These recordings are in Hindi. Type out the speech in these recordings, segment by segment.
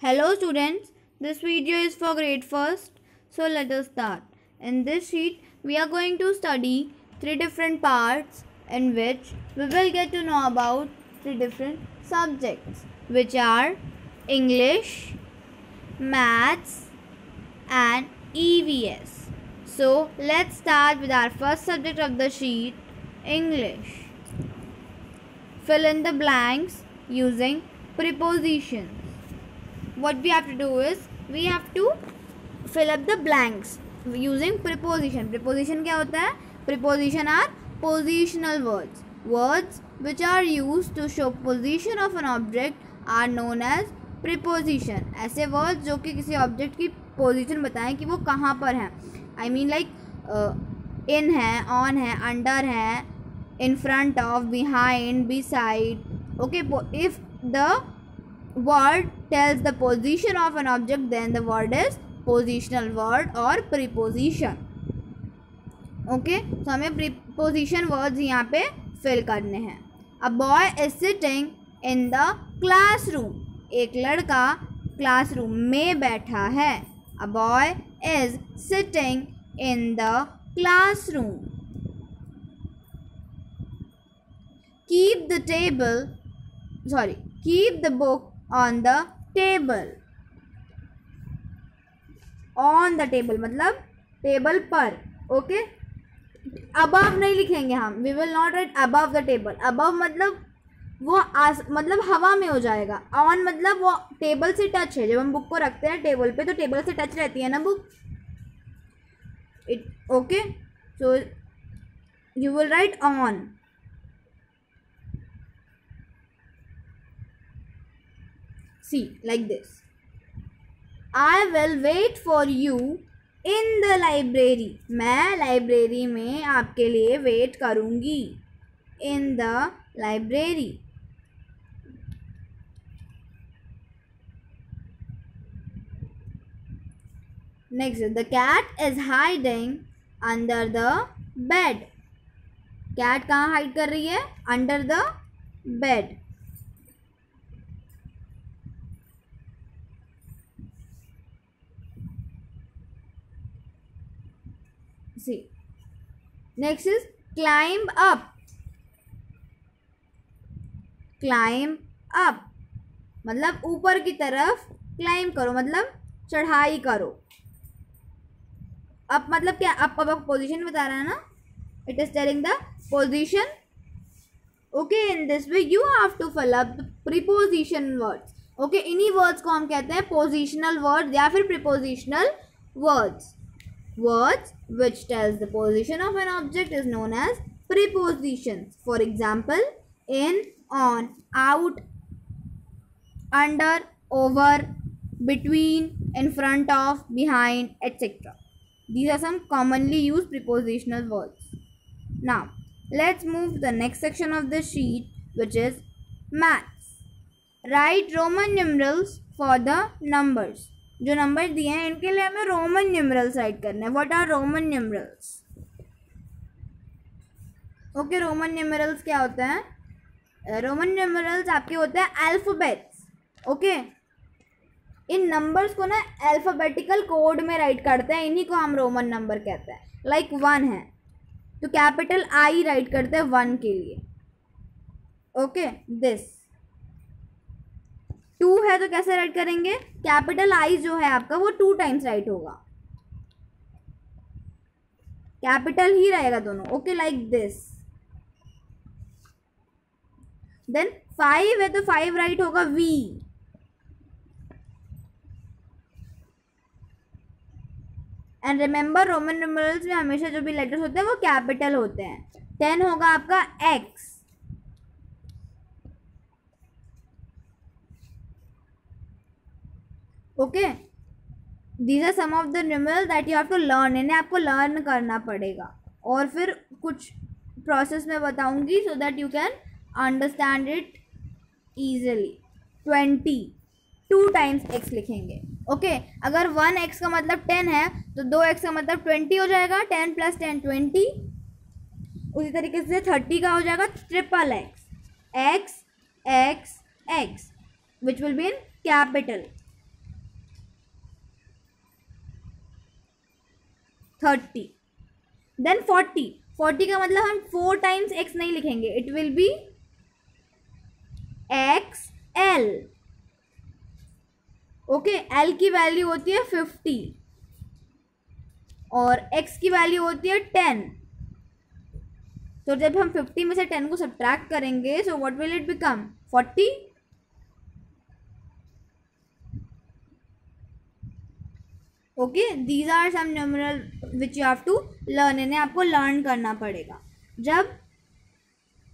Hello students, this video is for grade 1st. So let us start. In this sheet, we are going to study 3 different parts in which we will get to know about 3 different subjects, which are English, Maths and EVS. So let's start with our first subject of the sheet, English. Fill in the blanks using prepositions. What we have to do is we have to fill up the blanks using preposition. Preposition क्या होता है? Preposition are positional words. Words which are used to show position of an object are known as preposition. ऐसे words जो कि किसी object की position बताएं कि वो कहाँ पर है. I mean like in है, on है, under है, in front of, behind, beside. Okay, if the word tells the position of an object, then the word is positional word or preposition. Okay, so हमें preposition words यहाँ पे fill करने हैं. A boy is sitting in the classroom. एक लड़का classroom में बैठा है. A boy is sitting in the classroom. Keep the book on the table. On the table मतलब टेबल पर. ओके, above नहीं लिखेंगे हम. We will not write above the table. above मतलब वो मतलब हवा में हो जाएगा. on मतलब वो टेबल से टच है. जब हम बुक को रखते हैं टेबल पे तो टेबल से टच रहती है ना book. Okay, so you will write on. See, like this. I will wait for you in the library. मैं लाइब्रेरी में आपके लिए वेट करूँगी. In the library. Next, the cat is hiding under the bed. Cat कहाँ hide कर रही है? Under the bed. See, next is climb up. Climb up मतलब ऊपर की तरफ climb करो, मतलब चढ़ाई करो. up मतलब क्या? up पोजीशन बता रहा है ना. It is telling the position. Okay, in this way you have to fill up the preposition words. Okay, इन्हीं words को हम कहते हैं positional words या फिर prepositional words. Words which tells the position of an object is known as prepositions. For example, in, on, out, under, over, between, in front of, behind, etc. These are some commonly used prepositional words. Now, let's move to the next section of the sheet, which is maths. Write Roman numerals for the numbers. जो नंबर दिए हैं इनके लिए हमें रोमन न्यूमरल्स राइट करने हैं. What are Roman numerals? Okay, Roman numerals क्या होता है? रोमन न्यूमरल्स आपके होते हैं अल्फ़ाबेट्स. ओके, इन नंबर्स को ना अल्फ़ाबेटिकल कोड में राइट करते हैं. इन्हीं को हम रोमन नंबर कहते हैं. लाइक 1 है तो कैपिटल आई राइट करते हैं 1 के लिए. ओके, दिस 2 है तो कैसे राइट करेंगे? कैपिटल आई जो है आपका वो 2 टाइम्स राइट होगा. कैपिटल ही रहेगा दोनों. Okay, like this. देन 5 है तो 5 राइट होगा V. And remember Roman numerals में हमेशा जो भी लेटर्स होते हैं वो कैपिटल होते हैं. 10 होगा आपका X. Okay, these are some of the numerals that you have to learn. इन्हें आपको लर्न करना पड़ेगा और फिर कुछ प्रोसेस में बताऊंगी so that you can understand it easily. 20 2 times x लिखेंगे. ओके, अगर 1 एक्स का मतलब 10 है तो 2 एक्स का मतलब 20 हो जाएगा. 10 + 10 20. उसी तरीके से 30 का हो जाएगा triple X. X X X which will be in capital. 30. Then 40. 40 का मतलब हम 4 टाइम्स x नहीं लिखेंगे, it will be XL. Okay, L की वैल्यू होती है 50 और x की वैल्यू होती है 10. तो जब हम 50 में से 10 को सब्ट्रैक्ट करेंगे, so what will it become? 40. Okay, these are some numeral which you have to learn. इन्हें आपको लर्न करना पड़ेगा. जब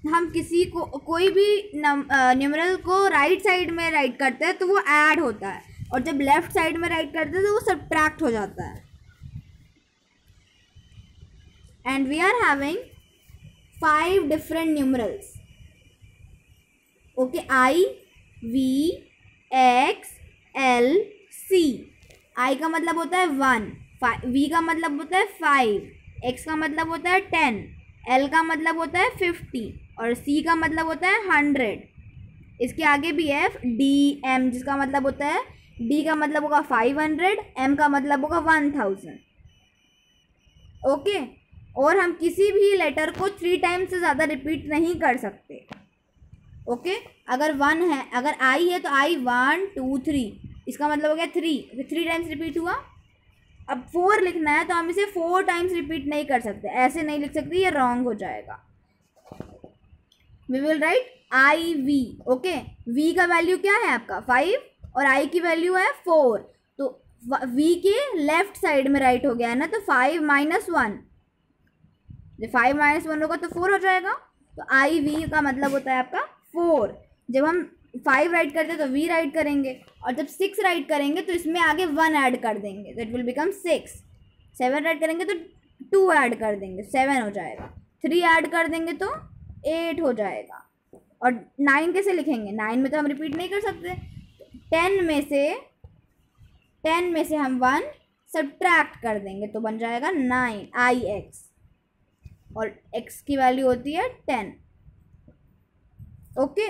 हम किसी को कोई भी न्यूमरल को राइट साइड में राइट करते हैं तो वो ऐड होता है, और जब लेफ्ट साइड में राइट करते हैं तो वो सब्ट्रैक्ट हो जाता है. And we are having 5 different numerals. Okay, I, V, X, L, C. I का मतलब होता है 1, V का मतलब होता है 5, X का मतलब होता है 10, L का मतलब होता है 50 और C का मतलब होता है 100. इसके आगे भी है D, M, जिसका मतलब होता है D का मतलब होगा 500, M का मतलब होगा 1000. ओके, और हम किसी भी लेटर को 3 टाइम्स से ज़्यादा रिपीट नहीं कर सकते. ओके, अगर 1 है, अगर I है तो I 1 2 3, इसका मतलब हो गया 3 टाइम्स रिपीट हुआ. अब 4 लिखना है तो हम इसे 4 टाइम्स रिपीट नहीं कर सकते, ऐसे नहीं लिख सकते, ये रॉन्ग हो जाएगा. We will write IV. Okay, V का वैल्यू क्या है आपका 5 और I की वैल्यू है 4, तो V के लेफ्ट साइड में राइट हो गया है ना, तो 5 - 1, जब 5 - 1 होगा तो 4 हो जाएगा. तो IV का मतलब होता है आपका 4. जब हम 5 राइट करते हैं तो V राइट करेंगे, और जब 6 राइट करेंगे तो इसमें आगे 1 ऐड कर देंगे, तो इट विल बिकम 6. 7 राइट करेंगे तो 2 ऐड कर देंगे, 7 हो जाएगा. 3 ऐड कर देंगे तो 8 हो जाएगा. और 9 कैसे लिखेंगे? 9 में तो हम रिपीट नहीं कर सकते. 10 में से हम 1 सब्ट्रैक्ट कर देंगे तो बन जाएगा 9, IX, और x की वैल्यू होती है 10. Okay,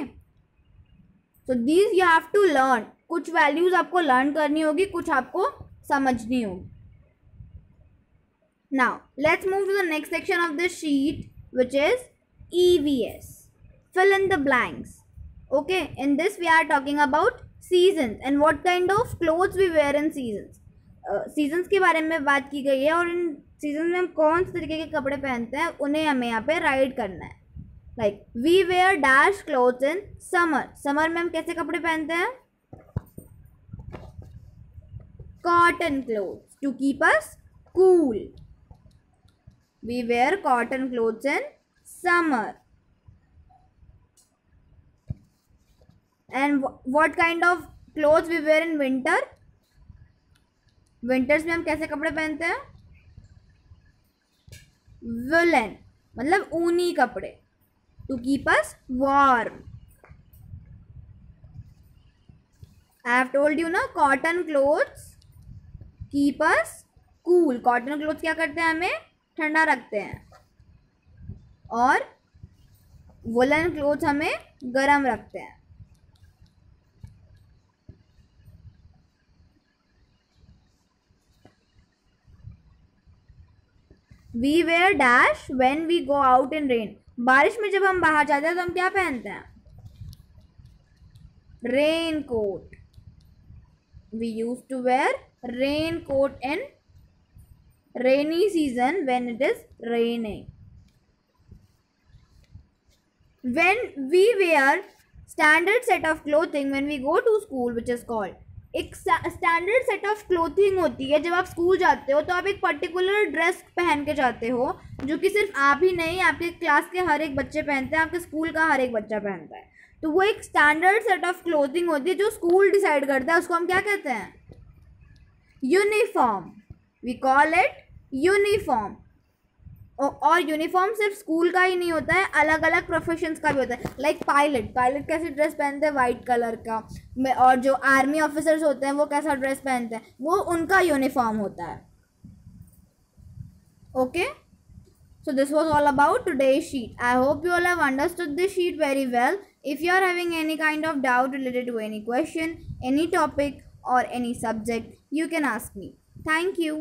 so these you have to learn. कुछ वैल्यूज आपको लर्न करनी होगी, कुछ आपको समझनी होगी. Now let's move to the next section of this sheet which is EVS. Fill in the blanks. Okay, in this we are talking about seasons and what kind of clothes we wear in seasons. Seasons के बारे में बात की गई है, और इन सीजन में हम कौन से तरीके के कपड़े पहनते हैं उन्हें हमें यहाँ पे राइट करना है. Like we wear dash clothes in summer. Summer में हम कैसे कपड़े पहनते हैं? Cotton clothes to keep us cool. We wear cotton clothes in summer. And what kind of clothes we wear in winter? Winters में हम कैसे कपड़े पहनते हैं? वुलन, मतलब ऊनी कपड़े, to keep us warm. I have told you ना, cotton clothes keep us cool. Cotton clothes क्या करते हैं? हमें ठंडा रखते हैं, और वुलन क्लोथ्स हमें गर्म रखते हैं. We wear dash when we go out in rain. बारिश में जब हम बाहर जाते हैं तो हम क्या पहनते हैं? Raincoat. We used to wear rain coat in rainy season when it is raining. When we wear standard set of clothing when we go to school, which is called, एक स्टैंडर्ड सेट ऑफ क्लोथिंग होती है. जब आप स्कूल जाते हो तो आप एक पर्टिकुलर ड्रेस पहन के जाते हो, जो कि सिर्फ आप ही नहीं, आपके क्लास के हर एक बच्चे पहनते हैं, आपके स्कूल का हर एक बच्चा पहनता है. तो वो एक स्टैंडर्ड सेट ऑफ क्लोथिंग होती है जो स्कूल डिसाइड करता है. उसको हम क्या कहते हैं? Uniform. We call it uniform. और यूनिफॉर्म सिर्फ स्कूल का ही नहीं होता है, अलग अलग प्रोफेशंस का भी होता है. लाइक पायलट कैसे ड्रेस पहनते हैं? वाइट कलर का. और जो आर्मी ऑफिसर्स होते हैं वो कैसा ड्रेस पहनते हैं? वो उनका यूनिफॉर्म होता है. Okay, so this was all about today's sheet. I hope you all have understood this sheet very well. If you are having any kind of doubt related to any question, any topic or any subject, you can ask me. Thank you.